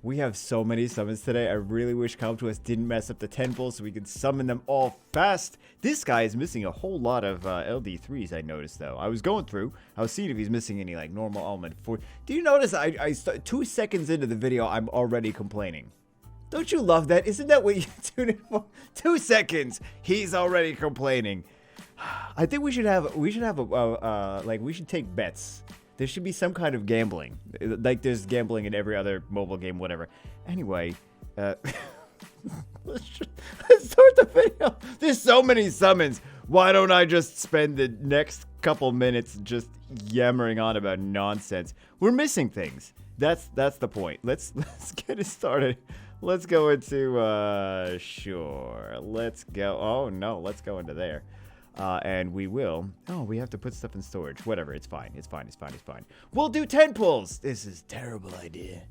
We have so many summons today. I really wish Come To Us didn't mess up the temples so we could summon them all fast. This guy is missing a whole lot of LD3s, I noticed, though. I was going through. I was seeing if he's missing any, like, normal element. Do you notice 2 seconds into the video, I'm already complaining? Don't you love that? Isn't that what you tune in for? 2 seconds, he's already complaining. I think we should take bets. There should be some kind of gambling. Like there's gambling in every other mobile game, whatever. Anyway, let's start the video. There's so many summons. Why don't I just spend the next couple minutes just yammering on about nonsense? We're missing things. That's the point. Let's get it started. Let's go into, sure. Let's go. Oh, no. Let's go into there. And we will. Oh, we have to put stuff in storage. Whatever. It's fine. It's fine. It's fine. It's fine. We'll do 10 pulls. This is a terrible idea.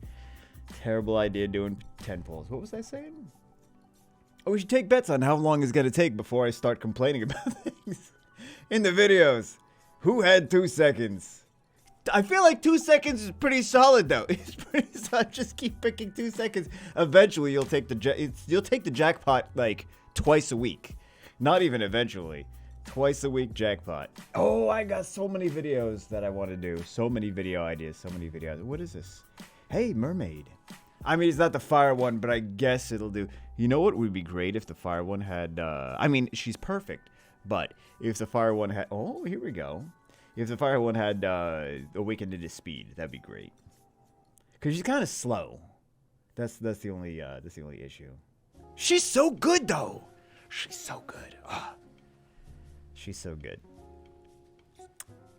Terrible idea doing 10 pulls. What was I saying? Oh, we should take bets on how long it's going to take before I start complaining about things in the videos. Who had 2 seconds? I feel like 2 seconds is pretty solid, though. It's pretty solid. Just keep picking 2 seconds. Eventually, you'll take the jackpot like twice a week. Not even eventually. Twice a week jackpot. Oh, I got so many videos that I want to do. So many video ideas. So many videos. What is this? Hey, mermaid. I mean, it's not the fire one, but I guess it'll do. You know what would be great if the fire one had... I mean, she's perfect. But if the fire one had... Oh, here we go. If the fire one had awakened into speed, that'd be great. Because she's kind of slow. That's the only issue. She's so good, though. She's so good. Oh. She's so good.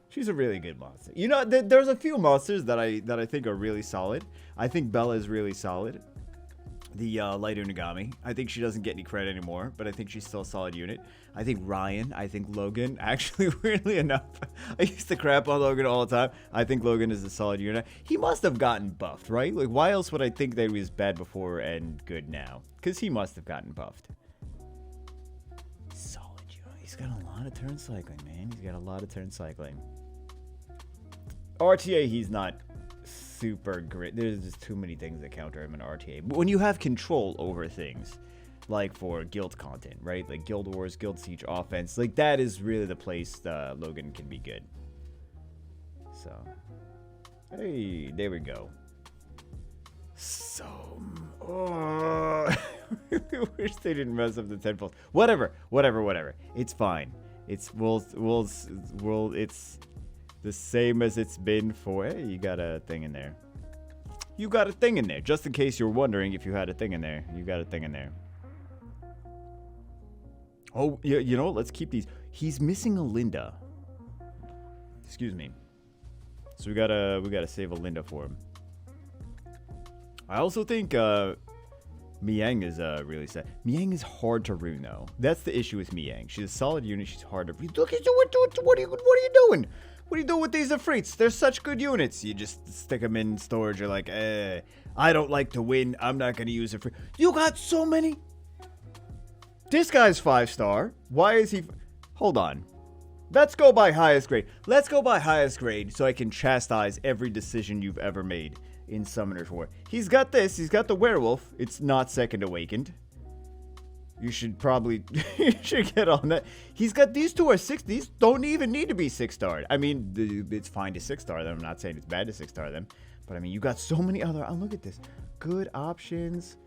She's a really good monster. You know, there's a few monsters that I think are really solid. I think Bella is really solid. The light Unigami. I think she doesn't get any credit anymore, but I think she's still a solid unit. I think Ryan. I think Logan. Actually, weirdly enough, I used to crap on Logan all the time. I think Logan is a solid unit. He must have gotten buffed, right? Like, why else would I think that he was bad before and good now? Because he must have gotten buffed. Solid unit. He's got a lot of turn cycling, man. He's got a lot of turn cycling. RTA, he's not super great. There's just too many things that counter him in RTA. But when you have control over things, like for guild content, right? Like Guild Wars, Guild Siege offense, like that is really the place Logan can be good. So, hey, there we go. So, oh, I wish they didn't mess up the 10 pulls. Whatever. It's fine. It's it's the same as it's been for... Hey, you got a thing in there. You got a thing in there. Just in case you're wondering if you had a thing in there. You got a thing in there. Oh, you know what? Let's keep these. He's missing a Linda. Excuse me. So we gotta save a Linda for him. I also think Miang is really sad. Miang is hard to rune though. That's the issue with Miang. She's a solid unit. She's hard to rune. Look at you. What are you doing? What do you do with these Afrits? They're such good units. You just stick them in storage. You're like, I don't like to win. I'm not going to use Afrit. You got so many. This guy's 5-star. Why is he... Hold on. Let's go by highest grade. Let's go by highest grade so I can chastise every decision you've ever made in Summoner's War. He's got this. He's got the werewolf. It's not second awakened. You should probably you should get on that. He's got these two are 6. These don't even need to be 6-starred. I mean, it's fine to 6-star them. I'm not saying it's bad to 6-star them. But I mean, you got so many other... Oh, look at this. Good options.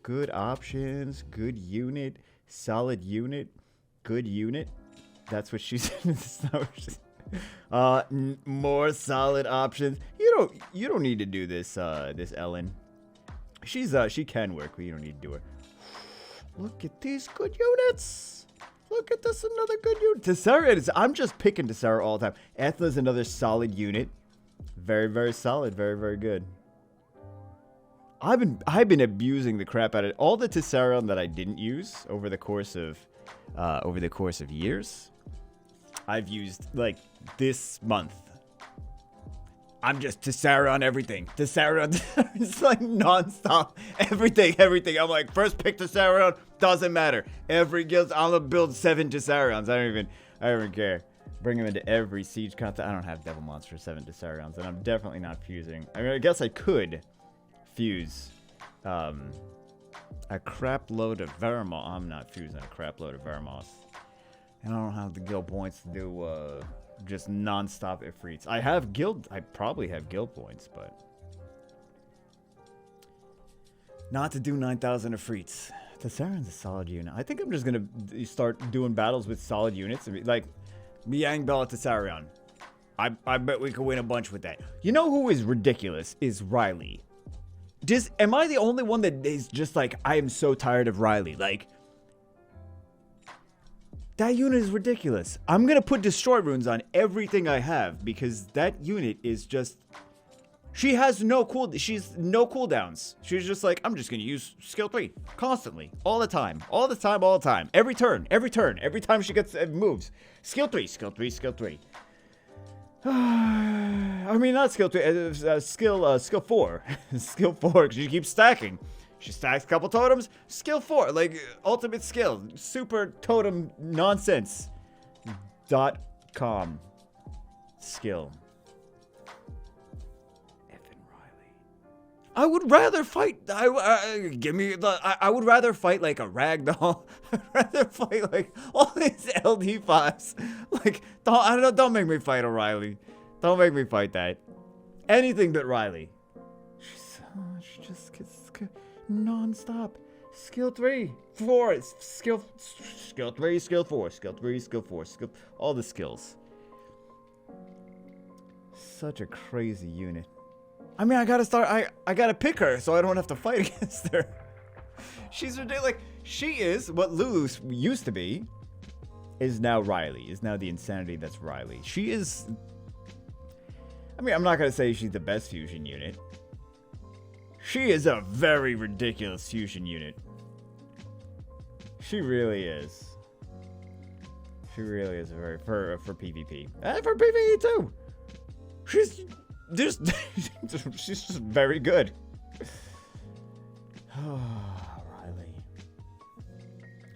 Good options. Good unit. Solid unit. Good unit. That's what she said. More solid options. You don't need to do this this Ellen. She can work, but you don't need to do her. Look at these good units. Look at this, another good unit. Tessera is, I'm just picking Tessera all the time. Ethna's another solid unit. Very, very solid. Very, very good. I've been abusing the crap out of it. All the Tessera that I didn't use over the course of years, I've used like this month. I'm just Tessera on everything. Tessera, it's like non-stop. Everything. I'm like, first pick Tessera, doesn't matter. Every guild, I'm gonna build 7 Tesserons. I don't even care. Bring them into every siege content. I don't have Devil Monster 7 Tesserons, and I'm definitely not fusing. I mean, I guess I could fuse a crap load of Veramos. I'm not fusing a crap load of Veramos. And I don't have the guild points to do just non-stop Ifrits. I probably have guild points, but not to do 9,000 Ifrits. The Sauron's a solid unit. I think I'm just gonna start doing battles with solid units. Like, Yang Bella to Sauron. I bet we could win a bunch with that. You know who is ridiculous? Is Riley. Am I the only one that is just like, I am so tired of Riley? Like, that unit is ridiculous. I'm gonna put destroy runes on everything I have because that unit is just. She has no cooldowns. She's just like, I'm just gonna use skill 3 constantly, all the time, every turn, every time she gets moves. Skill 3, skill 3, skill 3. I mean, not skill 3, skill 4. Skill 4, because she keeps stacking. She stacks a couple totems. Skill 4, like ultimate skill, super totem nonsense. .com skill. I would rather fight. I would rather fight like a ragdoll. I'd rather fight like all these LD5s. Like, don't make me fight O'Reilly. Don't make me fight that. Anything but Riley. She just gets non-stop. Skill 3, 4, skill 3, skill 4, skill 3, skill 4, all the skills. Such a crazy unit. I mean, I gotta pick her so I don't have to fight against her. She's ridiculous. Like, she is what Lulu used to be, is now Riley, is now the insanity that's Riley. She is, I mean, I'm not gonna say she's the best fusion unit. She is a very ridiculous fusion unit. She really is. She really is very, for PvP. And for PvE too. She's just very good. Riley.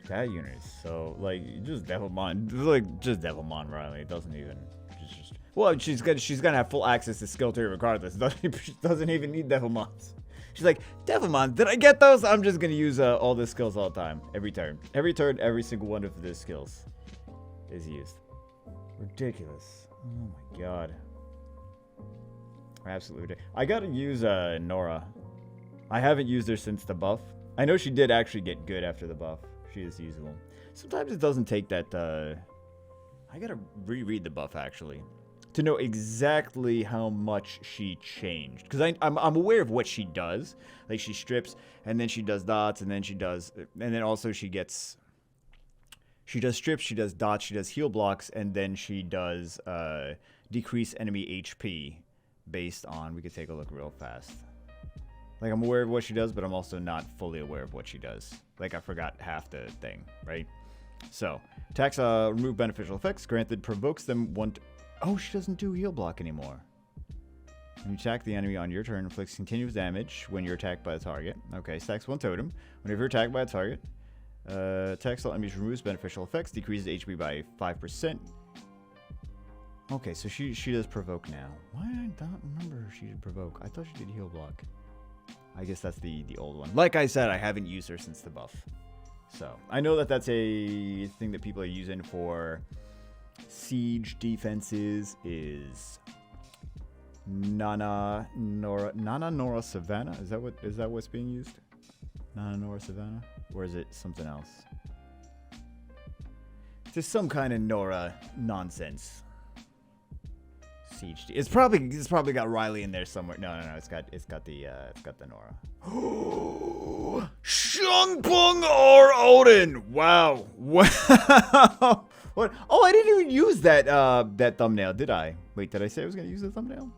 That unit is so, like, just Devilmon. Like, just Devilmon Riley. It doesn't even, well, she's gonna have full access to skill 3 regardless. She doesn't even need Devilmons. She's like, Devilmon, did I get those? I'm just gonna use all the skills all the time. Every turn, every single one of the skills is used. Ridiculous. Oh my god. Absolutely. I gotta use Nora. I haven't used her since the buff. I know she did actually get good after the buff. She is usable. Sometimes it doesn't take that. I gotta reread the buff actually to know exactly how much she changed. Because I'm aware of what she does. Like, she strips, and then she does dots, and then she does, and then also she does strips, she does dots, she does heal blocks, and then she does decrease enemy HP. Based on, we could take a look real fast. Like, I'm aware of what she does, but I'm also not fully aware of what she does. Like, I forgot half the thing, right? So, attacks remove beneficial effects. Granted, provokes them one. Oh, she doesn't do heal block anymore. When you attack the enemy on your turn, inflicts continuous damage when you're attacked by the target. Okay, stacks 1 totem. Whenever you're attacked by a target, attacks all enemies, removes beneficial effects, decreases HP by 5%. Okay, so she does provoke now. Why did I not remember she did provoke? I thought she did heal block. I guess that's the old one. Like I said, I haven't used her since the buff. So, I know that that's a thing that people are using for siege defenses is Nora Savannah? Is that what's being used? Nora Savannah? Or is it something else? Just some kind of Nora nonsense. It's probably got Riley in there somewhere. No, it's got the Nora. Shung Pung or Odin. Wow. What? Oh, I didn't even use that thumbnail, did I? Wait, did I say I was gonna use the thumbnail?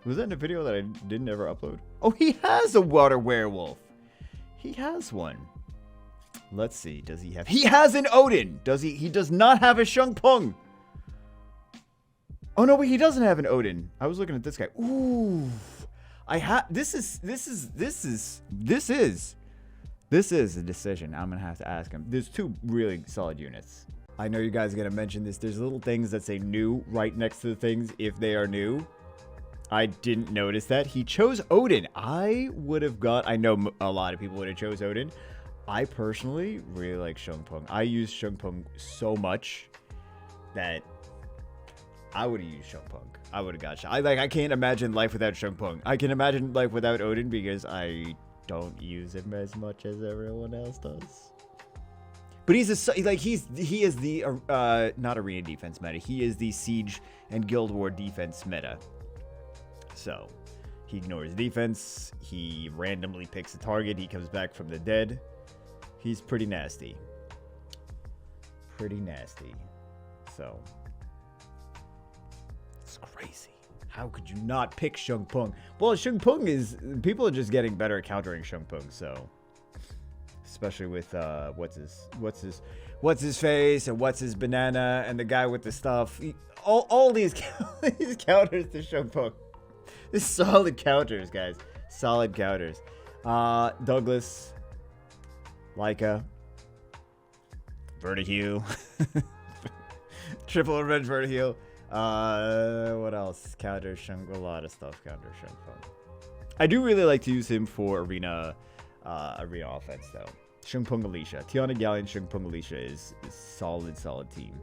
Was that in a video that I didn't ever upload? Oh, he has a water werewolf. He has one. Let's see. Does he have? He has an Odin. Does he? He does not have a Shung Pung. Oh no, wait, he doesn't have an Odin. I was looking at this guy. Ooh, this is a decision. I'm gonna have to ask him. There's 2 really solid units. I know you guys are gonna mention this. There's little things that say new right next to the things if they are new. I didn't notice that. He chose Odin. I would have got... I know a lot of people would have chose Odin. I personally really like Shung Pung. I use Shung Pung so much that I would have used Shung Pung. I would have got shot. I can't imagine life without Shung Pung. I can imagine life without Odin because I don't use him as much as everyone else does. But he is the not arena defense meta. He is the siege and guild war defense meta. So he ignores defense. He randomly picks a target. He comes back from the dead. He's pretty nasty. Pretty nasty. So it's crazy. How could you not pick Shung Pung? Well, Shung Pung is... People are just getting better at countering Shung Pung, so... Especially with, what's his face, and what's his banana, and the guy with the stuff. All these counters to Shung Pung. This solid counters, guys. Solid counters. Douglas. Leica. Vertihue. Triple Revenge Vertihue. What else? Counter Shung, a lot of stuff counter Shung Pung. I do really like to use him for arena offense though. Shung Pung Alicia. Tiana Galleon, Shung Pung Alicia is solid team.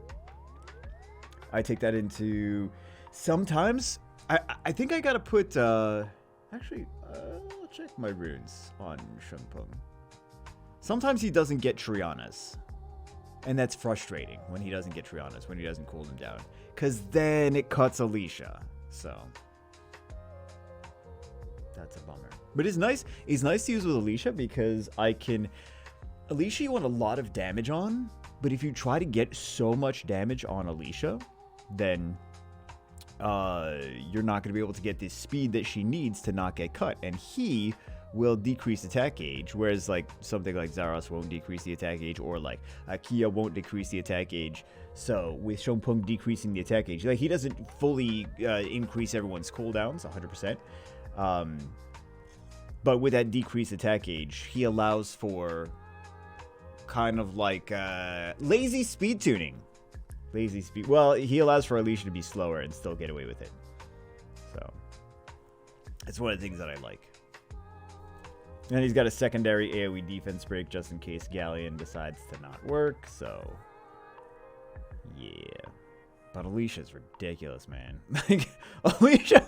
I take that into sometimes I think I gotta put actually I'll check my runes on Shung Pung. Sometimes he doesn't get Trianas. And that's frustrating when he doesn't get Trianas, when he doesn't cool them down. Because then it cuts Alicia. So that's a bummer. But it's nice to use with Alicia because Alicia you want a lot of damage on, but if you try to get so much damage on Alicia, then you're not going to be able to get the speed that she needs to not get cut. And he will decrease attack gauge, whereas like something like Zaros won't decrease the attack gauge, or like Kia won't decrease the attack gauge. So with Shung Pung decreasing the attack gauge, like he doesn't fully increase everyone's cooldowns 100%. But with that decreased attack gauge, he allows for kind of like lazy speed tuning. Well, he allows for Alicia to be slower and still get away with it. So it's one of the things that I like. And he's got a secondary AoE defense break just in case Galleon decides to not work. So yeah. But Alicia's ridiculous, man. Like, Alicia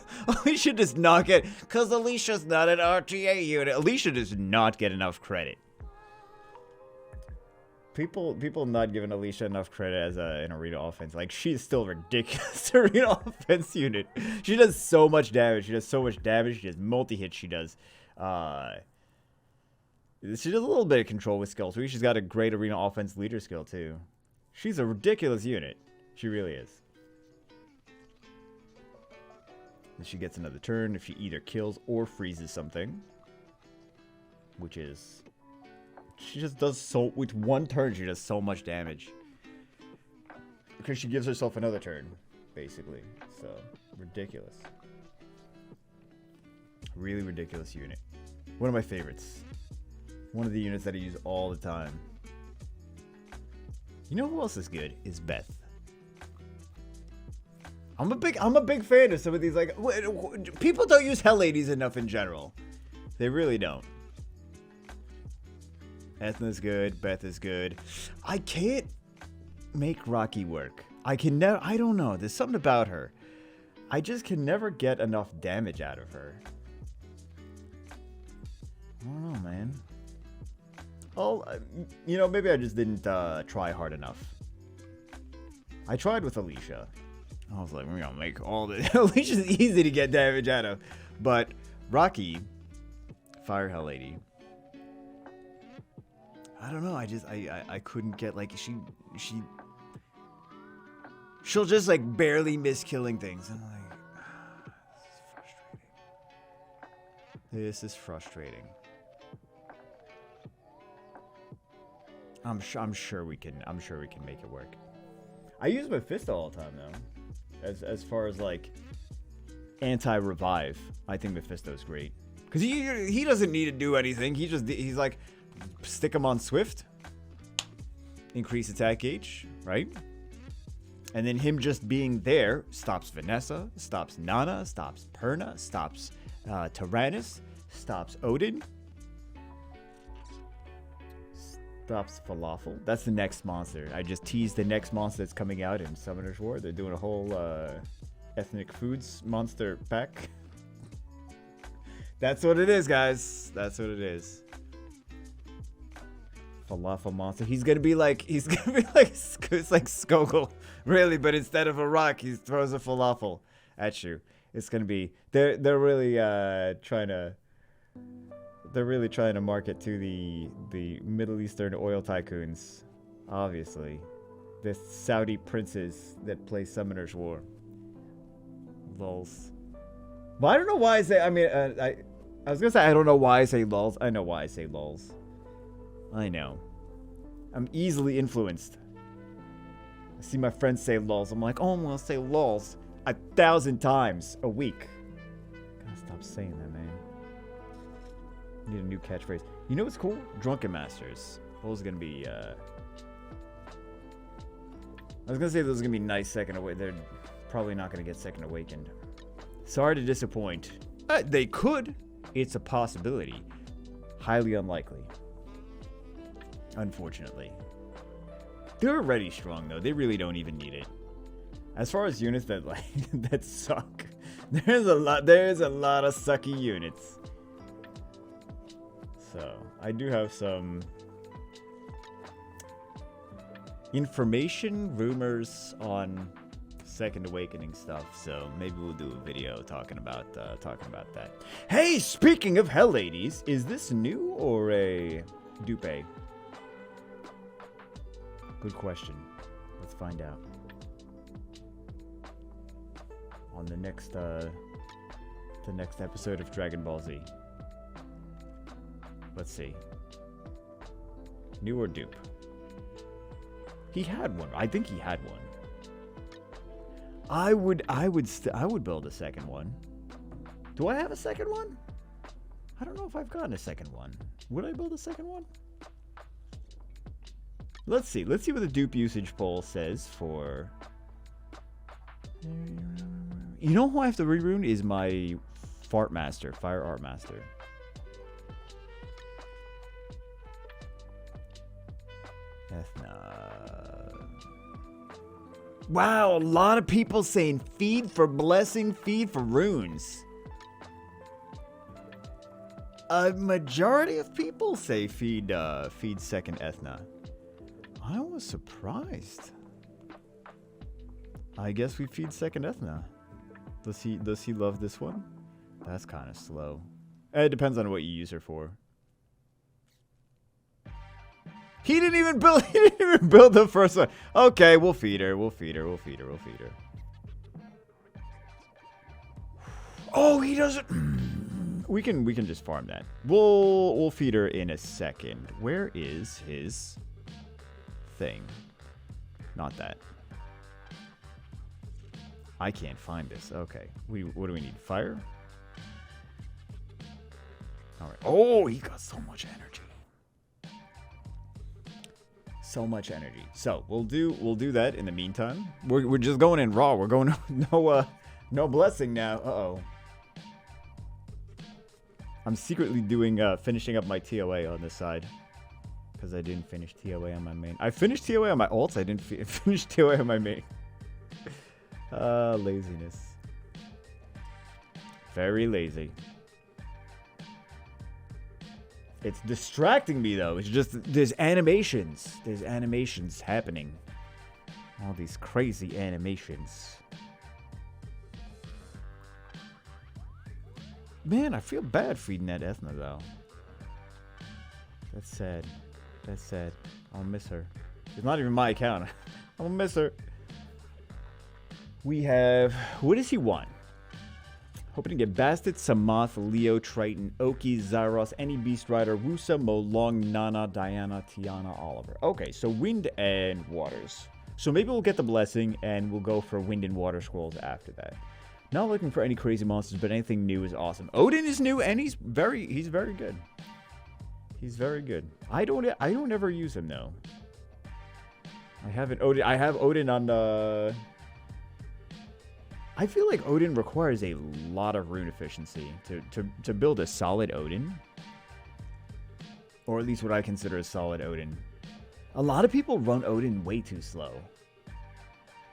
does not get... Because Alicia's not an RTA unit. Alicia does not get enough credit. People not giving Alicia enough credit as an arena offense. Like, she's still ridiculous arena offense unit. She does so much damage. She does multi-hits. She does a little bit of control with skill too. She's got a great arena offense leader skill too. She's a ridiculous unit. She really is. And she gets another turn if she either kills or freezes something. Which is... She just does so... With one turn, she does so much damage. Because she gives herself another turn, basically. So, ridiculous. Really ridiculous unit. One of my favorites. One of the units that I use all the time. You know who else is good? Is Beth. I'm a big fan of some of these, like, people don't use Hell Ladies enough in general. They really don't. Ethna's good, Beth is good. I can't make Rocky work. I don't know, there's something about her. I just can never get enough damage out of her. I don't know, man. Oh, you know, maybe I just didn't try hard enough. I tried with Alicia. I was like, we're gonna make all the... Alicia's easy to get damage out of. But Rocky, Fire Hell Lady, I don't know, I couldn't get, like, she'll just, like, barely miss killing things. I'm like, this is frustrating. I'm sure we can make it work. I use Mephisto all the time though. As far as like anti-revive, I think Mephisto's great. Cause he doesn't need to do anything. He's like, stick him on Swift, increase attack gauge, right? And then him just being there stops Vanessa, stops Nana, stops Perna, stops Tyrannus, stops Odin, stops Falafel. That's the next monster. I just teased the next monster that's coming out in Summoner's War. They're doing a whole ethnic foods monster pack. That's what it is, guys. That's what it is. Falafel monster. He's gonna be like it's like Skogel, really, but instead of a rock, he throws a falafel at you. It's gonna be they're really trying to market to the Middle Eastern oil tycoons, obviously. The Saudi princes that play Summoner's War. Lols. Well, I don't know why I say. I mean, I was gonna say I don't know why I say lols. I know why I say lols. I know. I'm easily influenced. I see my friends say lols. I'm like, oh, I'm gonna say lols 1,000 times a week. Gotta stop saying that, man. Need a new catchphrase. You know what's cool? Drunken Masters. Those are gonna be. I was gonna say those are gonna be nice second away. They're probably not gonna get second awakened. Sorry to disappoint. They could. It's a possibility. Highly unlikely. Unfortunately. They're already strong though. They really don't even need it. As far as units that like that suck, there's a lot of sucky units. So I do have some information, rumors on Second Awakening stuff, so maybe we'll do a video talking about that. Hey, speaking of Hell Ladies, is this new or a Dupe? Good question. Let's find out. On the next episode of Dragon Ball Z. Let's see. New or dupe? He had one. I think he had one. I would build a second one. Do I have a second one? I don't know if I've gotten a second one. Would I build a second one? Let's see. Let's see what the dupe usage poll says for. You know who I have to re-rune is my Fart Master, Fire Art Master. Wow, a lot of people saying feed for blessing, feed for runes. A majority of people say feed second Ethna. I was surprised. I guess we feed second Ethna. Does he love this one? That's kind of slow. It depends on what you use her for. He didn't even build the first one. Okay, we'll feed her. Oh, he doesn't. We can just farm that. We'll feed her in a second. Where is his thing? Not that. I can't find this. Okay. What do we need? Fire? All right. Oh, he got so much energy. So much energy. So we'll do that in the meantime. We're just going in raw. We're going no blessing now. Uh-oh. I'm secretly doing finishing up my TOA on this side because I didn't finish TOA on my main. I finished TOA on my ults. I didn't finish TOA on my main. Laziness. Very lazy. It's distracting me though. It's just there's animations. There's animations happening. All these crazy animations. Man, I feel bad feeding that Ethna though. That's sad. That's sad. I'll miss her. It's not even my account. I'll miss her. We have... What does he want? Hoping to get Bastet, Samoth, Leo, Triton, Oki, Zyros, any Beast Rider, Wusa, Molong, Nana, Diana, Tiana, Oliver. Okay, so Wind and Waters. So maybe we'll get the Blessing and we'll go for Wind and Water Scrolls after that. Not looking for any crazy monsters, but anything new is awesome. Odin is new and he's very good. He's very good. I don't ever use him though. I have an Odin. I have Odin on I feel like Odin requires a lot of rune efficiency to build a solid Odin. Or at least what I consider a solid Odin. A lot of people run Odin way too slow.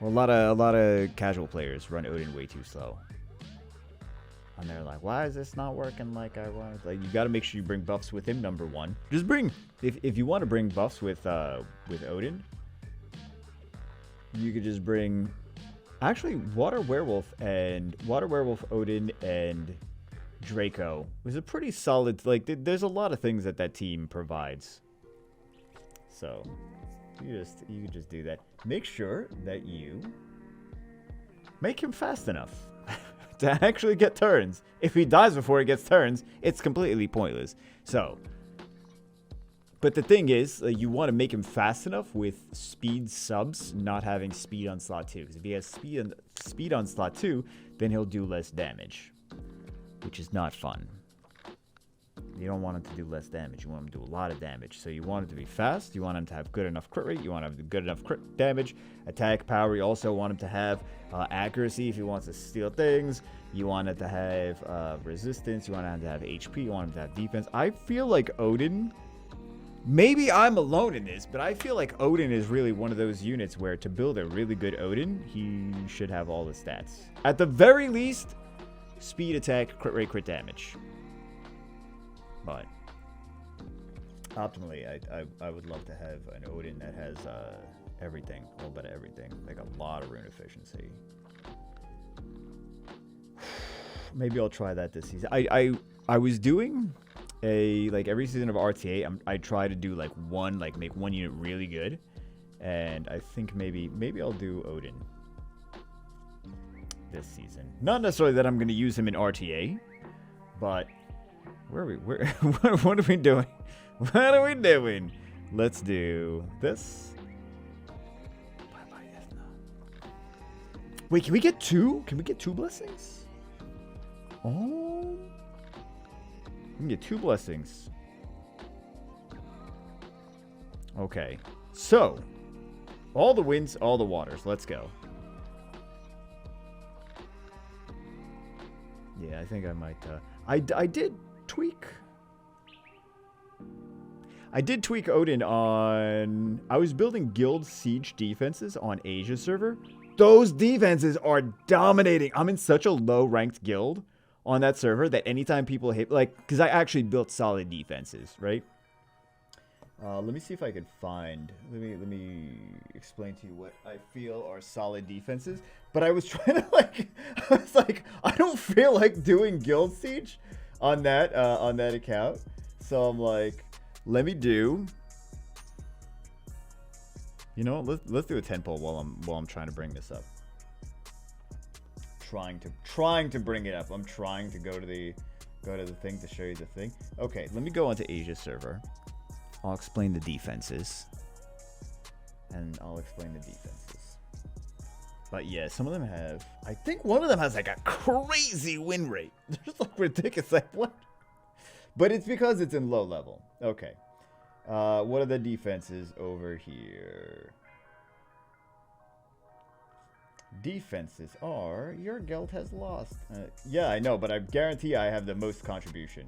Well, a lot of casual players run Odin way too slow. And they're like, why is this not working like I want? Like, you got to make sure you bring buffs with him, number one. Just bring, if you want to bring buffs with Odin, you could just bring, actually, Water Werewolf Odin and Draco was a pretty solid, like, there's a lot of things that team provides. So, you could just do that. Make sure that you make him fast enough to actually get turns. If he dies before he gets turns, it's completely pointless. So, but the thing is, you want to make him fast enough with speed subs not having speed on slot 2. Because if he has speed on slot 2, then he'll do less damage, which is not fun. You don't want him to do less damage. You want him to do a lot of damage. So you want him to be fast. You want him to have good enough crit rate. You want him to have good enough crit damage. Attack power. You also want him to have accuracy if he wants to steal things. You want him to have resistance. You want him to have HP. You want him to have defense. I feel like Odin, maybe I'm alone in this, but I feel like Odin is really one of those units where to build a really good Odin, he should have all the stats. At the very least, speed, attack, crit rate, crit damage. But optimally, I would love to have an Odin that has everything, a little bit of everything, like a lot of rune efficiency. Maybe I'll try that this season. I was doing like every season of RTA, I try to do like make one unit really good, and I think maybe I'll do Odin this season. Not necessarily that I'm going to use him in RTA, but what are we doing? What are we doing? Let's do this. Wait, can we get two? Can we get 2 blessings? Oh. We can get 2 blessings. Okay. So, all the winds, all the waters. Let's go. Yeah, I think I might, I did tweak Odin on, I was building guild siege defenses on Asia server. Those defenses are dominating. I'm in such a low ranked guild on that server that anytime people hit, like, because I actually built solid defenses, right? Let me see if I can find, let me explain to you what I feel are solid defenses. But I was trying to I don't feel like doing guild siege on that account. So I'm like, let me do, you know, let's do a 10 poll while I'm trying to bring this up. Trying to bring it up. I'm trying to go to the thing to show you the thing. Okay, let me go onto Asia server. I'll explain the defenses. And I'll explain the defenses. But yeah, some of them have, I think one of them has like a crazy win rate. They're just like ridiculous. Like, what? But it's because it's in low level. Okay. What are the defenses over here? Defenses are, your guild has lost. Yeah, I know, but I guarantee I have the most contribution.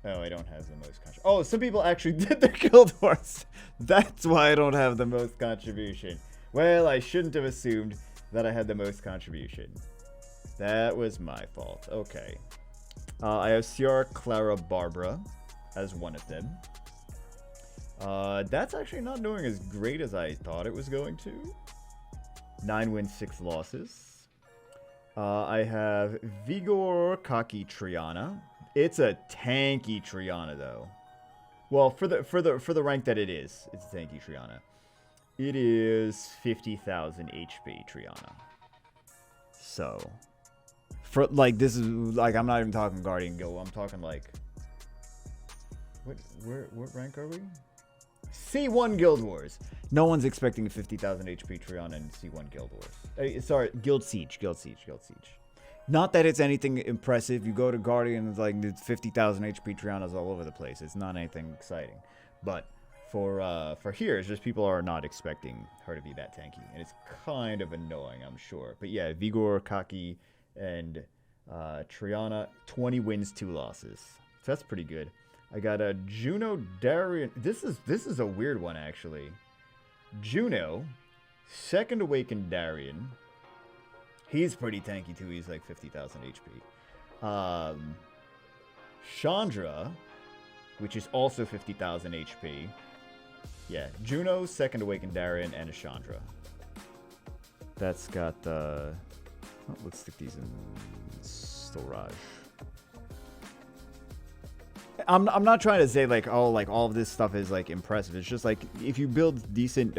Oh, I don't have the most contribution. Oh, some people actually did their guild wars. That's why I don't have the most contribution. Well, I shouldn't have assumed that I had the most contribution. That was my fault. Okay. I have Sierra, Clara, Barbara as one of them. That's actually not doing as great as I thought it was going to. 9 wins, 6 losses. I have Vigor Tanky Triana. It's a tanky Triana though. Well, for the rank that it is, it's a tanky Triana. It is 50,000 HP Triana. So, for like, this is like, I'm not even talking Guardian Guild. I'm talking like, what rank are we? C1 Guild Wars. No one's expecting a 50,000 HP Triana in C1 Guild Wars. Sorry, Guild Siege. Not that it's anything impressive. You go to Guardian, it's like 50,000 HP Trianas all over the place. It's not anything exciting. But for here, it's just people are not expecting her to be that tanky, and it's kind of annoying, I'm sure. But yeah, Vigor, Kaki, and Triana, 20 wins, 2 losses. So that's pretty good. I got a Juno, Darian. This is a weird one actually. Juno, second awakened Darian. He's pretty tanky too. He's like 50,000 HP. Chandra, which is also 50,000 HP. Yeah, Juno, second awakened Darian, and a Chandra. That's got the... Oh, let's stick these in storage. I'm not trying to say like, oh, like all of this stuff is like impressive. It's just like if you build decent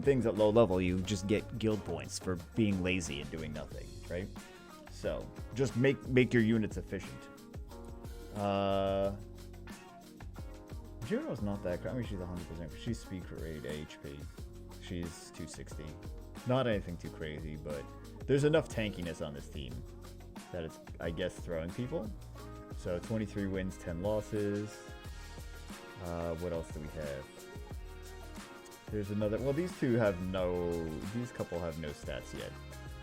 things at low level, you just get guild points for being lazy and doing nothing, right? So just make your units efficient. Juno's not that good. I mean, she's 100%. She's speed rate HP. She's 260. Not anything too crazy, but there's enough tankiness on this team that it's, I guess, throwing people. So 23 wins, 10 losses. What else do we have? There's another. Well, these couple have no stats yet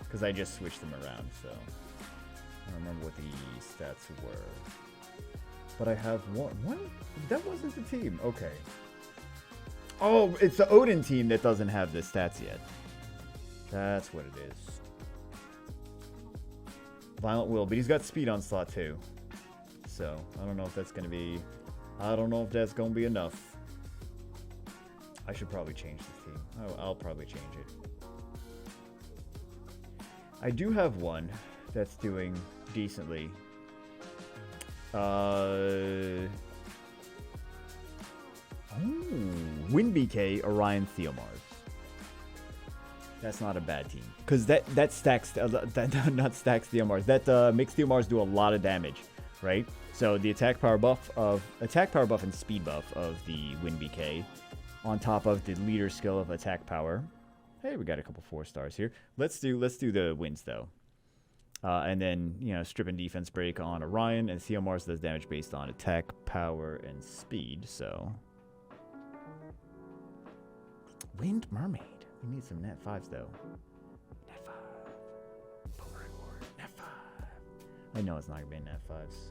because I just switched them around. So I don't remember what the stats were. But I have one. What? That wasn't the team. Okay. Oh, it's the Odin team that doesn't have the stats yet. That's what it is. Violent Will, but he's got speed on slot too. So I don't know if that's gonna be. I don't know if that's gonna be enough. I should probably change this team. I'll probably change it. I do have one that's doing decently. Wind BK, Orion, Theomars. That's not a bad team because that stacks not stacks Theomars. That makes Theomars do a lot of damage, right? So the attack power buff and speed buff of the Wind BK, on top of the leader skill of attack power. Hey, we got a couple 4 stars here. Let's do the wins though. And then, strip and defense break on Orion, and Theomars does damage based on attack, power, and speed, so... Wind Mermaid. We need some Nat 5s, though. Nat 5. Power reward. Nat 5. I know it's not going to be Nat 5s.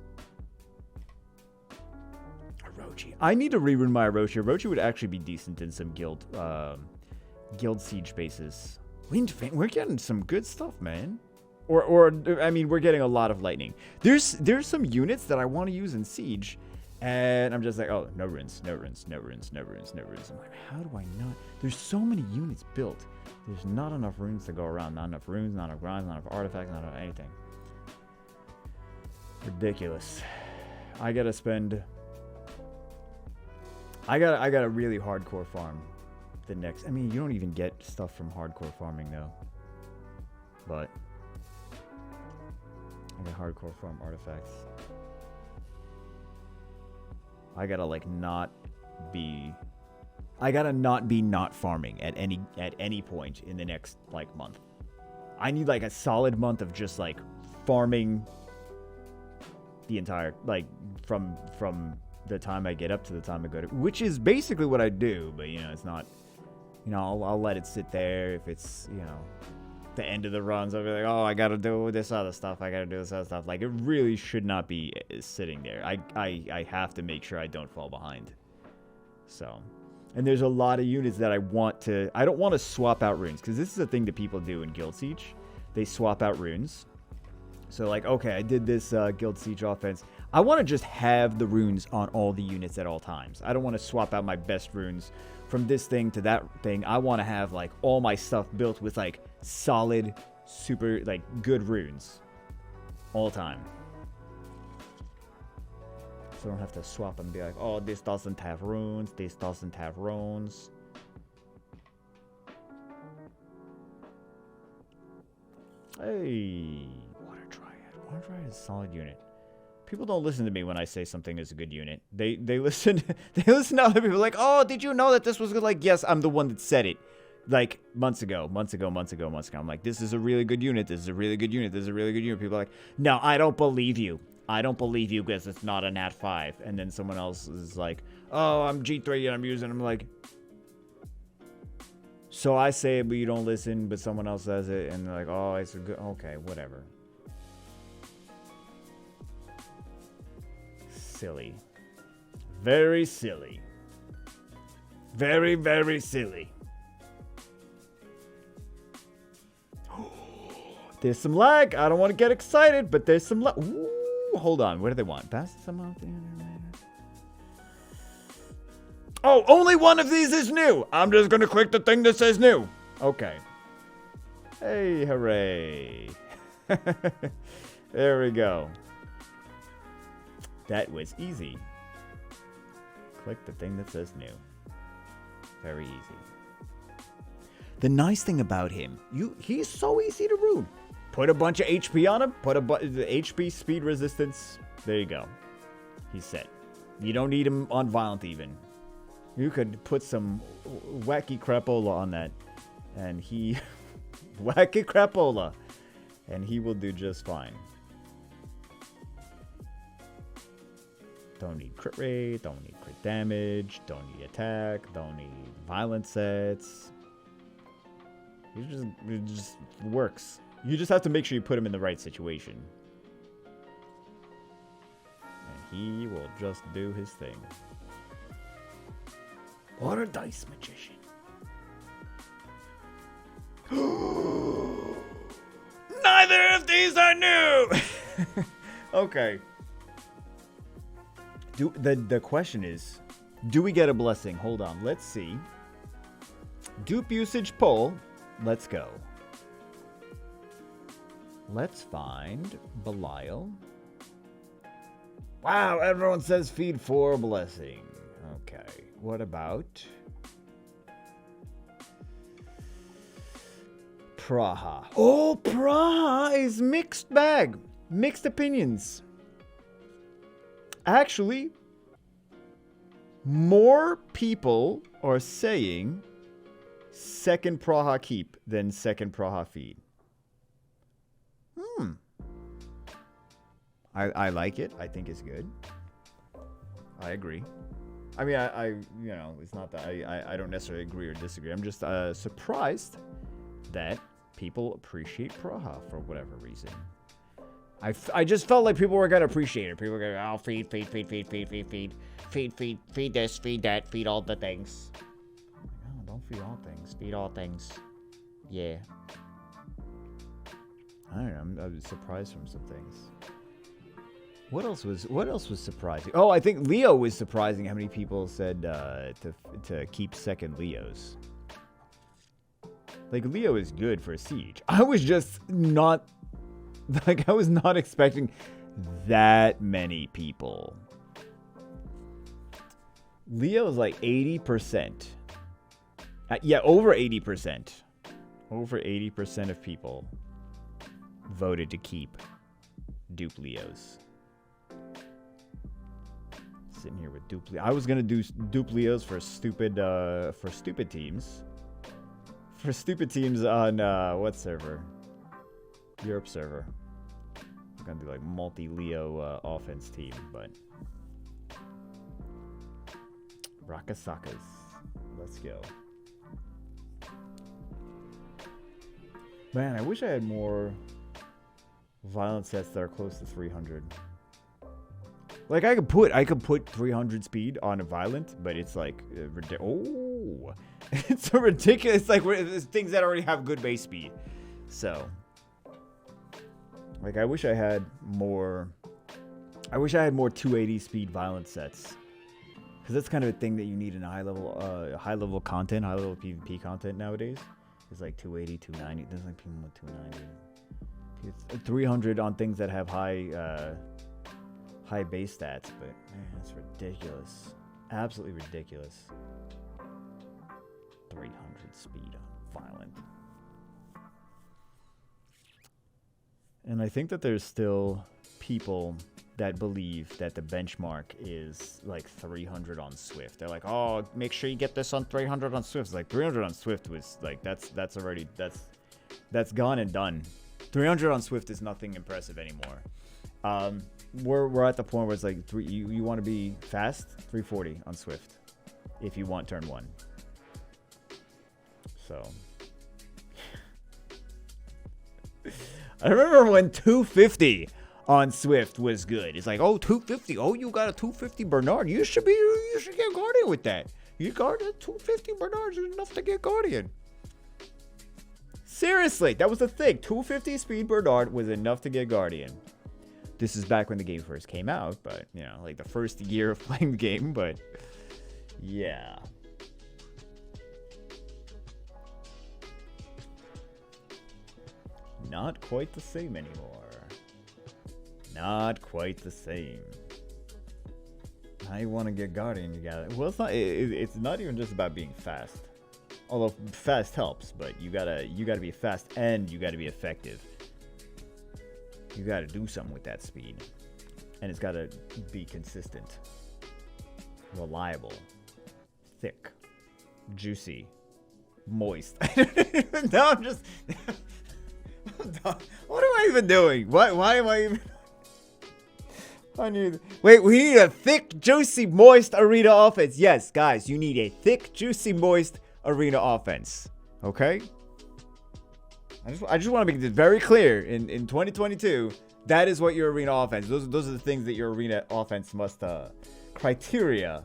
Orochi. I need to rerun my Orochi. Orochi would actually be decent in some guild siege bases. Wind Fan. We're getting some good stuff, man. Or I mean, we're getting a lot of lightning. There's some units that I want to use in Siege, and I'm just like, oh, no runes, no runes, no runes, no runes, no runes. I'm like, how do I not? There's so many units built. There's not enough runes to go around. Not enough runes, not enough grinds, not enough artifacts, not enough anything. Ridiculous. I gotta really hardcore farm the next. I mean, you don't even get stuff from hardcore farming though. But I got hardcore farm artifacts. I gotta not be not farming at any point in the next month. I need a solid month of just farming the entire from the time I get up to the time I go to, which is basically what I do, but it's not, I'll let it sit there if it's the end of the runs. I'll be like, oh, I gotta do this other stuff. It really should not be sitting there. I have to make sure I don't fall behind. So, and there's a lot of units that I don't want to swap out runes, because this is a thing that people do in Guild Siege. They swap out runes. So okay, I did this Guild Siege offense. I want to just have the runes on all the units at all times. I don't want to swap out my best runes from this thing to that thing. I want to have all my stuff built with solid, super good runes all the time. So I don't have to swap and be like, oh, this doesn't have runes, this doesn't have runes. Hey, Water Triad. Water Triad is a solid unit. People don't listen to me when I say something is a good unit. They listen to other people oh, did you know that this was good? Yes, I'm the one that said it. Months ago. I'm like, this is a really good unit. This is a really good unit. This is a really good unit. People are like, no, I don't believe you. I don't believe you because it's not a nat 5. And then someone else is like, oh, I'm G3 and I'm using it. I'm like, so I say it, but you don't listen, but someone else says it, and they're like, oh, it's a good, okay, whatever. Silly. Very silly. Very, very silly. There's some lag. I don't want to get excited, but there's some lag. Ooh, hold on. What do they want? Pass some out there. Oh, only one of these is new. I'm just going to click the thing that says new. Okay. Hey, hooray. There we go. That was easy. Click the thing that says new. Very easy. The nice thing about him, he's so easy to rune. Put a bunch of HP on him. Put the HP, speed, resistance. There you go. He's set. You don't need him on violent even. You could put some wacky crapola on that, and he wacky crapola, and he will do just fine. Don't need crit rate, don't need crit damage, don't need attack, don't need violent sets. It just works. You just have to make sure you put him in the right situation. And he will just do his thing. What a dice magician. Neither of these are new! Okay. The question is, do we get a blessing? Hold on, let's see. Dupe usage poll. Let's go. Let's find Belial. Wow, everyone says feed 4 blessing. Okay, what about Praha? Oh, Praha is mixed bag. Mixed opinions. Actually, more people are saying second Praha keep than second Praha feed. I like it. I think it's good. I agree. I mean, I you know, it's not that I don't necessarily agree or disagree. I'm just surprised that people appreciate Praha for whatever reason. I just felt like people were gonna appreciate it. People were gonna, oh, feed this, feed that, feed all the things. Oh, don't feed all things. Feed all things. Yeah. I don't know. I'm surprised from some things. What else was surprising? Oh, I think Leo was surprising. How many people said to keep second Leos? Like, Leo is good for siege. I was just not. Like, I was not expecting that many people. Leo is like 80%. Yeah, over 80%. Over 80% of people voted to keep dupe Leos. Sitting here with dupe Leos. I was gonna do dupe Leos for stupid teams. For stupid teams on what server? Europe server. I'm gonna do like multi-Leo offense team, but Rakasakas. Let's go. Man, I wish I had more violent sets that are close to 300. Like, I could put 300 speed on a violent, but it's like it's a ridiculous. It's like it's things that already have good base speed. So, like, I wish I had more 280 speed violent sets, because that's kind of a thing that you need in high level content, high level PvP content nowadays. It's like 280, 290. There's like people with 290. It's 300 on things that have high base stats, but man, that's ridiculous. Absolutely ridiculous. 300 speed on violent. And I think that there's still people that believe that the benchmark is like 300 on Swift. They're like, oh, make sure you get this on 300 on Swift. It's like 300 on Swift was like, that's already, that's gone and done. 300 on Swift is nothing impressive anymore. we're at the point where it's like you want to be fast, 340 on Swift if you want turn 1. So I remember when 250 on Swift was good. It's like, oh, 250. Oh, you got a 250 Bernard. You should get Guardian with that. You got a 250 Bernard is enough to get Guardian. Seriously, that was the thing. 250 speed Bernard was enough to get Guardian. This is back when the game first came out, but, you know, like the first year of playing the game, but yeah. Not quite the same anymore. Not quite the same. Now you want to get Guardian, you got it. Well, it's not. It's not even just about being fast. Although fast helps, but you gotta be fast and you gotta be effective. You gotta do something with that speed, and it's gotta be consistent, reliable, thick, juicy, moist. No, I'm just. What am I even doing? Why am I even? Wait, we need a thick, juicy, moist arena offense. Yes, guys, you need a thick, juicy, moist arena offense. Okay? I just want to make this very clear. In 2022, that is what your arena offense. Those are the things that your arena offense must criteria.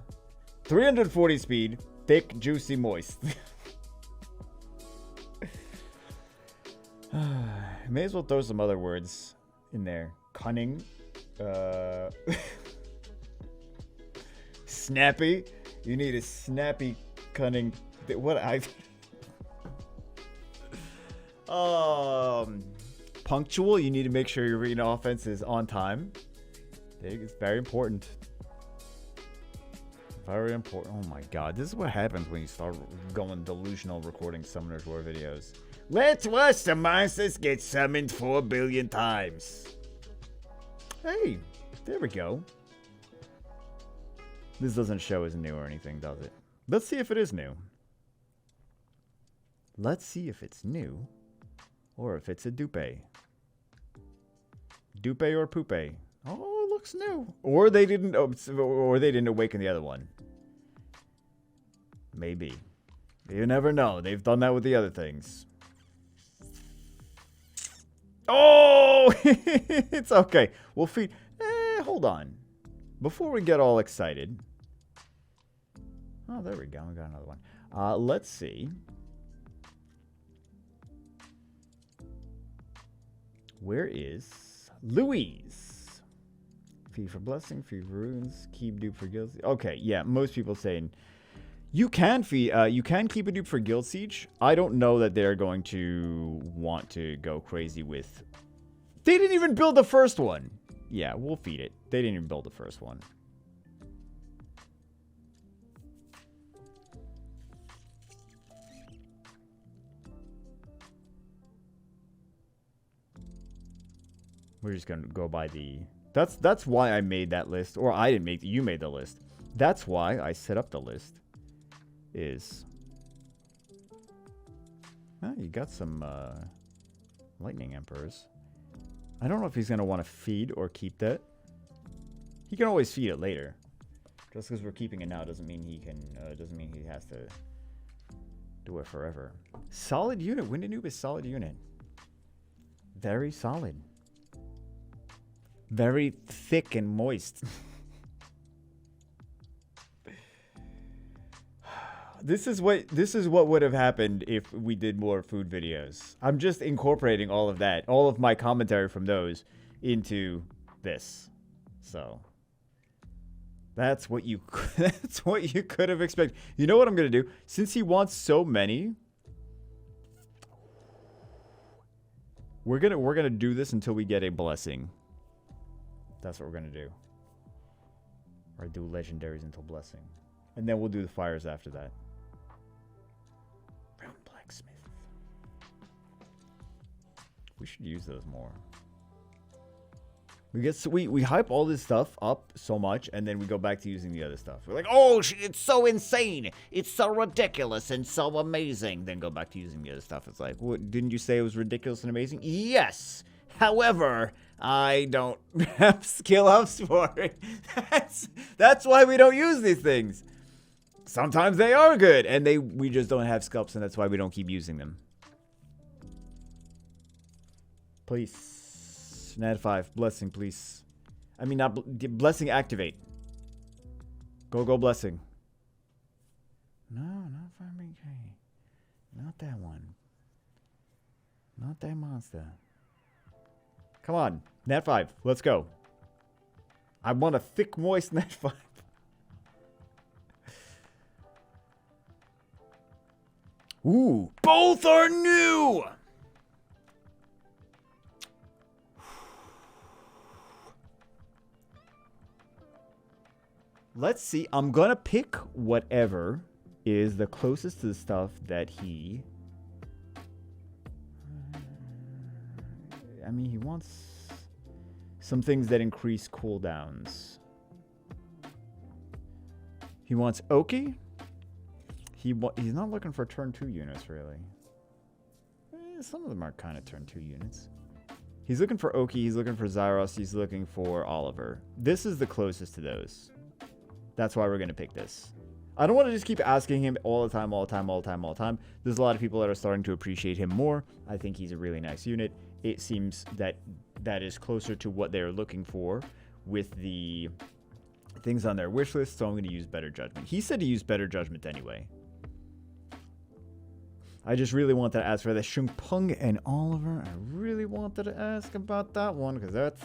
340 speed, thick, juicy, moist. May as well throw some other words in there. Cunning. Snappy. You need a snappy, cunning. What I. Punctual. You need to make sure your arena offense is on time. It's very important. Very important. Oh my god, this is what happens when you start going delusional recording Summoners War videos. Let's watch the monsters get summoned 4 billion times. Hey, there we go. This doesn't show as new or anything, does it? Let's see if it is new. Let's see if it's new. Or if it's a dupe. Dupe or poupe. Oh, it looks new. Or they didn't awaken the other one. Maybe. You never know. They've done that with the other things. Oh! It's okay. We'll feed... hold on. Before we get all excited... Oh, there we go. We got another one. Let's see. Where is Louise? Fee for blessing, fee for runes, keep dupe for guild. Okay, yeah. Most people saying you can keep a dupe for guild siege. I don't know that they're going to want to go crazy with. They didn't even build the first one. Yeah, we'll feed it. They didn't even build the first one. We're just gonna go by the. That's why I made that list, or I didn't make. You made the list. That's why I set up the list. Is. Oh, you got some lightning emperors. I don't know if he's gonna want to feed or keep that. He can always feed it later. Just because we're keeping it now doesn't mean he can. Doesn't mean he has to do it forever. Solid unit. Wind and Noob is solid unit. Very solid. Very thick and moist. This is what would have happened if we did more food videos. I'm just incorporating all of that, all of my commentary from those into this. So that's what you could have expected. You know what I'm gonna do? Since he wants so many, we're gonna do this until we get a blessing. That's what we're gonna do. Or do legendaries until blessing. And then we'll do the fires after that. Rune blacksmith. We should use those more. We hype all this stuff up so much, and then we go back to using the other stuff. We're like, oh, it's so insane. It's so ridiculous and so amazing. Then go back to using the other stuff. It's like, what, didn't you say it was ridiculous and amazing? Yes. However, I don't have skill ups for it. That's why we don't use these things. Sometimes they are good, and we just don't have skill ups, and that's why we don't keep using them. Please. Nat 5. Blessing, please. I mean, not blessing activate. Go blessing. No, not 500k. Not that one. Not that monster. Come on. Nat 5. Let's go. I want a thick, moist Nat 5. Ooh. Both are new! Let's see. I'm gonna pick whatever is the closest to the stuff that he... I mean, he wants some things that increase cooldowns. He wants Oki. He's not looking for turn 2 units, really. Some of them are kind of turn 2 units. He's looking for Oki. He's looking for Zyros. He's looking for Oliver. This is the closest to those. That's why we're going to pick this. I don't want to just keep asking him all the time. There's a lot of people that are starting to appreciate him more. I think he's a really nice unit. It seems that that is closer to what they're looking for with the things on their wish list, so I'm going to use Better Judgment. He said to use Better Judgment anyway. I just really wanted to ask for the Shung Pung and Oliver. I really wanted to ask about that one, because that's...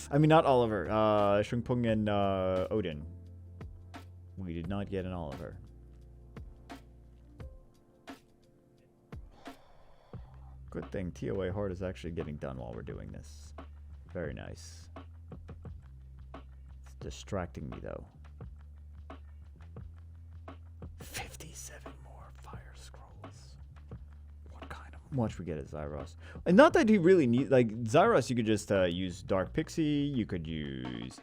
I mean, not Oliver. Shung Pung and Odin. We did not get an Oliver. Good thing TOA Hard is actually getting done while we're doing this. Very nice. It's distracting me, though. 57 more fire scrolls. What kind of... Watch we get a Zyros. And not that he really needs... Like, Zyros, you could just use Dark Pixie. You could use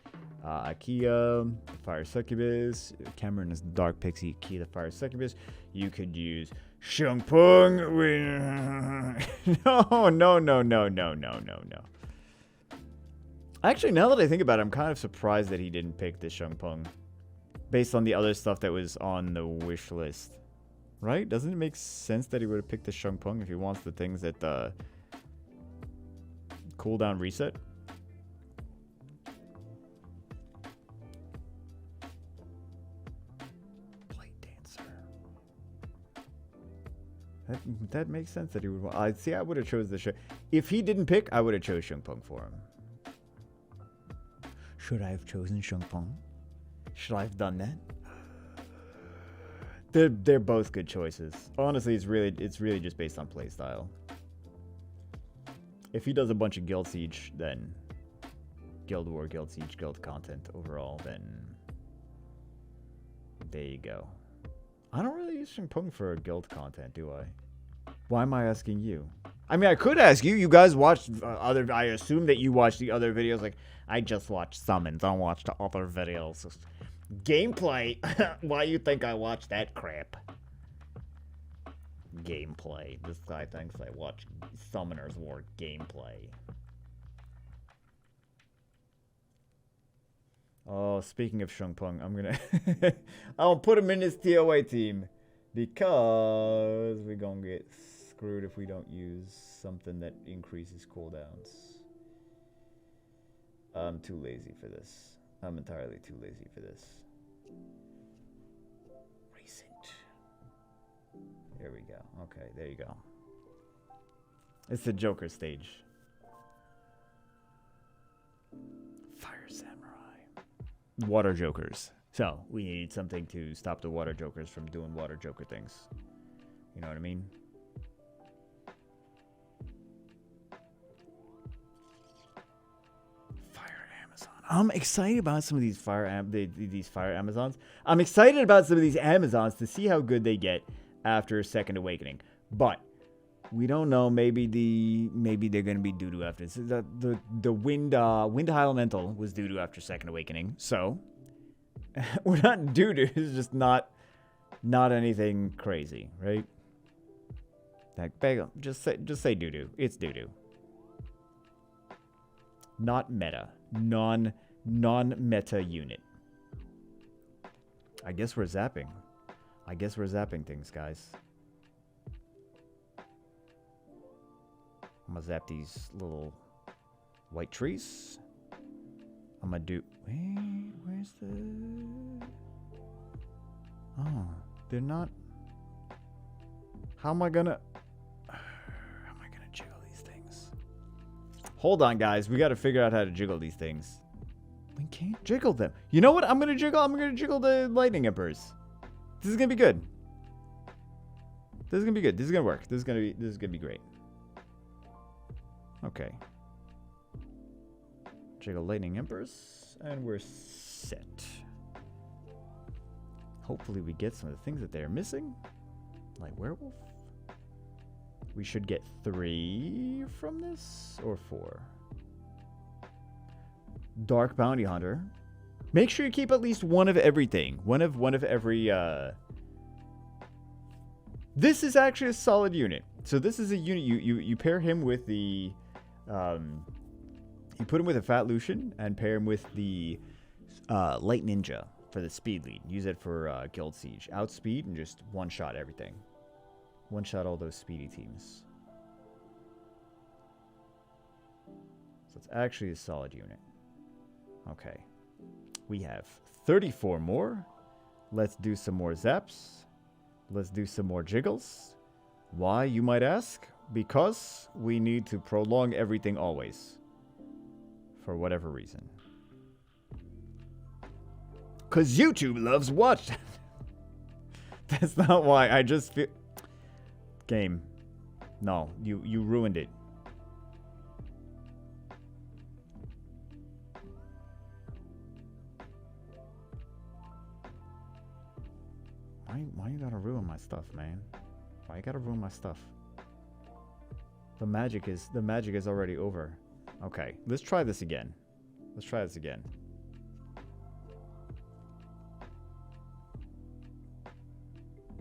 Akia, Fire Succubus. Cameron is Dark Pixie, Akia the Fire Succubus. You could use Shung Pung. No. Actually, now that I think about it, I'm kind of surprised that he didn't pick the Shung Pung. Based on the other stuff that was on the wish list. Right? Doesn't it make sense that he would have picked the Shung Pung if he wants the things that cooldown reset? Blade Dancer. That makes sense that he would want... I see. I would have chose the if he didn't pick, I would have chose Shung Pung for him. Should I have chosen Shung Pung? Should I have done that? They're both good choices. Honestly, it's really just based on playstyle. If he does a bunch of Guild Siege, then Guild War, Guild Siege, Guild content overall, then there you go. I don't really use Shung Pung for Guild content, do I? Why am I asking you? I mean, I could ask you. You guys watched other... I assume that you watched the other videos. Like, I just watched summons. I watched the other videos. Gameplay? Why you think I watched that crap? Gameplay. This guy thinks I watch Summoners War gameplay. Oh, speaking of Shung Pung, I'm gonna... I'll put him in his TOA team. Because we're gonna get screwed if we don't use something that increases cooldowns. I'm too lazy for this. I'm entirely too lazy for this. Recent. There we go. Okay, there you go. It's the Joker stage. Fire Samurai. Water Jokers. So, we need something to stop the Water Jokers from doing Water Joker things. You know what I mean? I'm excited about some of these fire Amazons. I'm excited about some of these Amazons to see how good they get after Second Awakening. But we don't know. Maybe they're gonna be doo-doo after this. The Wind High Elemental was doo-doo after Second Awakening. So we're not doo-doo. It's just not anything crazy, right? Like, just say doo-doo. It's doo-doo. Not meta. Non-meta unit. I guess we're zapping. I guess we're zapping things, guys. I'm gonna zap these little white trees. I'm gonna do... Wait, where's the... Oh, they're not... How am I gonna jiggle these things? Hold on, guys. We gotta figure out how to jiggle these things. We can't jiggle them. You know what? I'm gonna jiggle the lightning emperors. This is gonna be good. This is gonna be good. This is gonna work. This is gonna be great. Okay. Jiggle lightning emperors, and we're set. Hopefully we get some of the things that they're missing. Like werewolf. We should get 3 from this, or 4. Dark bounty hunter. Make sure you keep at least one of everything. One of every. This is actually a solid unit. So this is a unit you pair him with the. You put him with a Fat Lucian and pair him with the Light Ninja for the speed lead. Use it for Guild Siege. Outspeed and just one-shot everything. One-shot all those speedy teams. So it's actually a solid unit. Okay. We have 34 more. Let's do some more zaps. Let's do some more jiggles. Why, you might ask? Because we need to prolong everything always. For whatever reason. Because YouTube loves watching. That's not why. I just feel... Game. No, you ruined it. Why you gotta ruin my stuff, man? Why you gotta ruin my stuff? The magic is already over. Okay, let's try this again. Let's try this again.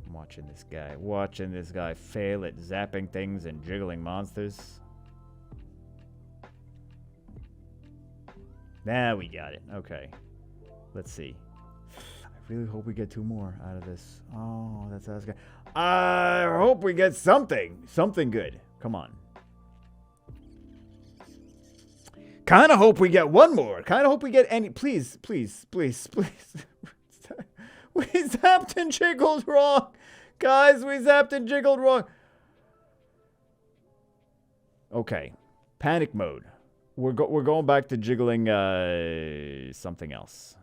I'm watching this guy fail at zapping things and jiggling monsters. Now we got it. Okay. Let's see. I really hope we get 2 more out of this. Oh, that's good. I hope we get something. Something good. Come on. Kind of hope we get 1 more. Kind of hope we get any. Please, please, please, please. We zapped and jiggled wrong. Guys, we zapped and jiggled wrong. Okay. Panic mode. We're going back to jiggling something else.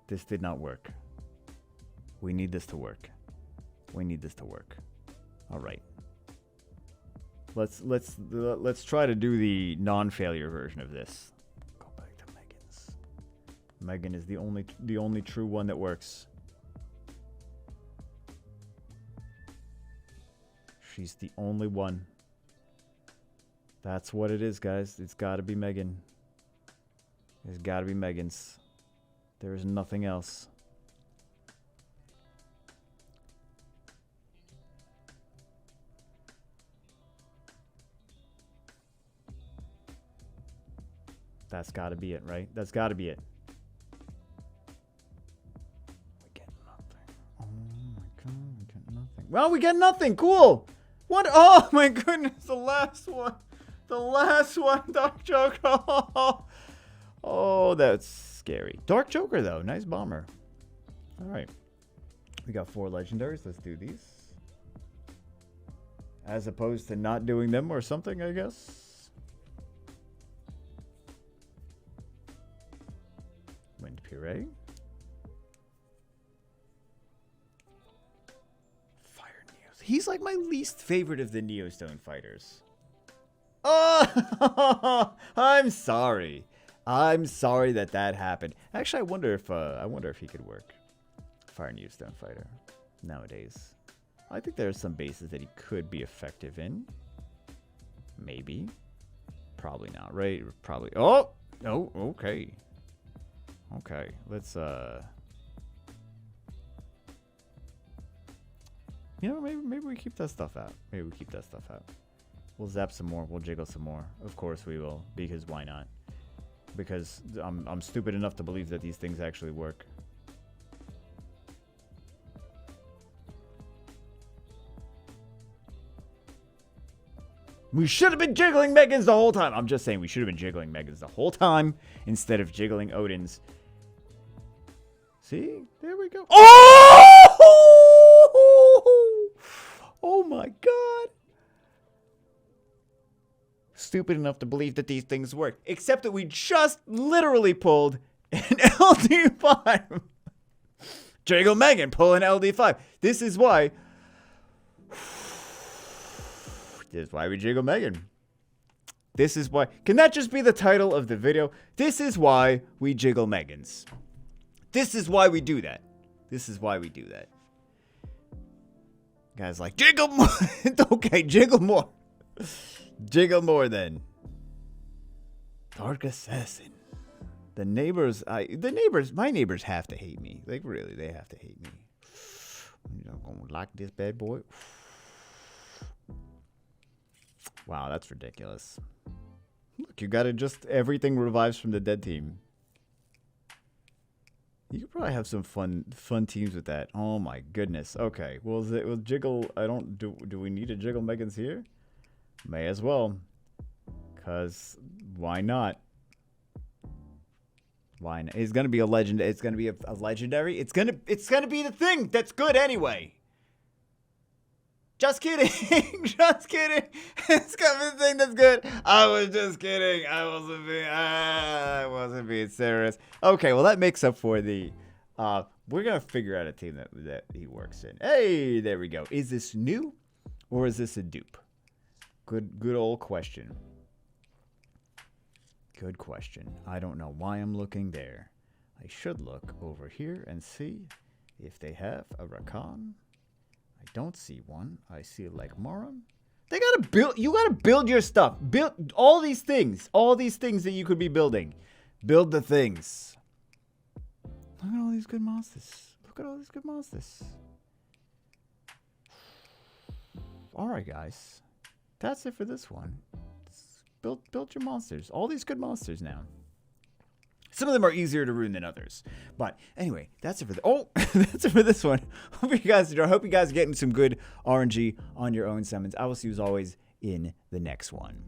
This did not work. We need this to work. We need this to work. All right. Let's try to do the non-failure version of this. Go back to Megan's. Megan is the only true one that works. She's the only one. That's what it is, guys. It's got to be Megan. It's got to be Megan's. There is nothing else. That's got to be it, right? That's got to be it. We get nothing. Oh my god, we get nothing. Well, we get nothing. Cool. What? Oh my goodness, the last one. The last one, Dark Joker. Oh, that's scary. Dark Joker, though. Nice bomber. All right. We got 4 legendaries. Let's do these. As opposed to not doing them or something, I guess. Wind Puree. Fire Neos. He's like my least favorite of the Neostone fighters. Oh, I'm sorry. I'm sorry that happened. Actually, I wonder if he could work. Fire Neostone fighter nowadays. I think there are some bases that he could be effective in. Maybe. Probably not, right? Probably. Oh, okay. Okay, let's you know, maybe we keep that stuff out. Maybe we keep that stuff out. We'll zap some more. We'll jiggle some more. Of course we will, because why not? Because I'm stupid enough to believe that these things actually work. We should have been jiggling Megans the whole time. I'm just saying we should have been jiggling Megans the whole time instead of jiggling Odin's. See? There we go. Oh! Oh my god. Stupid enough to believe that these things work. Except that we just literally pulled an LD5. Jiggle Megan, pull an LD5. This is why we jiggle Megan. This is why. Can that just be the title of the video? This is why we jiggle Megans. This is why we do that. This is why we do that. Guys like, jiggle more. Okay, jiggle more. Jiggle more then. Dark Assassin. My neighbors have to hate me. Like, really, they have to hate me. You're not gonna like this bad boy? Wow, that's ridiculous. Look, you gotta just, everything revives from the dead team. You could probably have some fun teams with that. Oh my goodness. Okay, well, we'll jiggle. Do we need to jiggle Megans here? May as well. Cause why not? Why not? It's gonna be a legend. It's gonna be a legendary. It's gonna be the thing that's good anyway. Just kidding. Just kidding. It's gonna be the thing that's good. I was just kidding. I wasn't being serious. Okay, well that makes up for the we're gonna figure out a team that he works in. Hey, there we go. Is this new or is this a dupe? Good old question. Good question. I don't know why I'm looking there. I should look over here and see if they have a Rakan. I don't see one. I see a Moron. They gotta build. You gotta build your stuff. Build all these things. All these things that you could be building. Build the things. Look at all these good monsters. Look at all these good monsters. All right, guys. That's it for this one. Build your monsters. All these good monsters now. Some of them are easier to rune than others. But anyway, that's it for that's it for this one. Hope you guys enjoy. Hope you guys are getting some good RNG on your own summons. I will see you as always in the next one.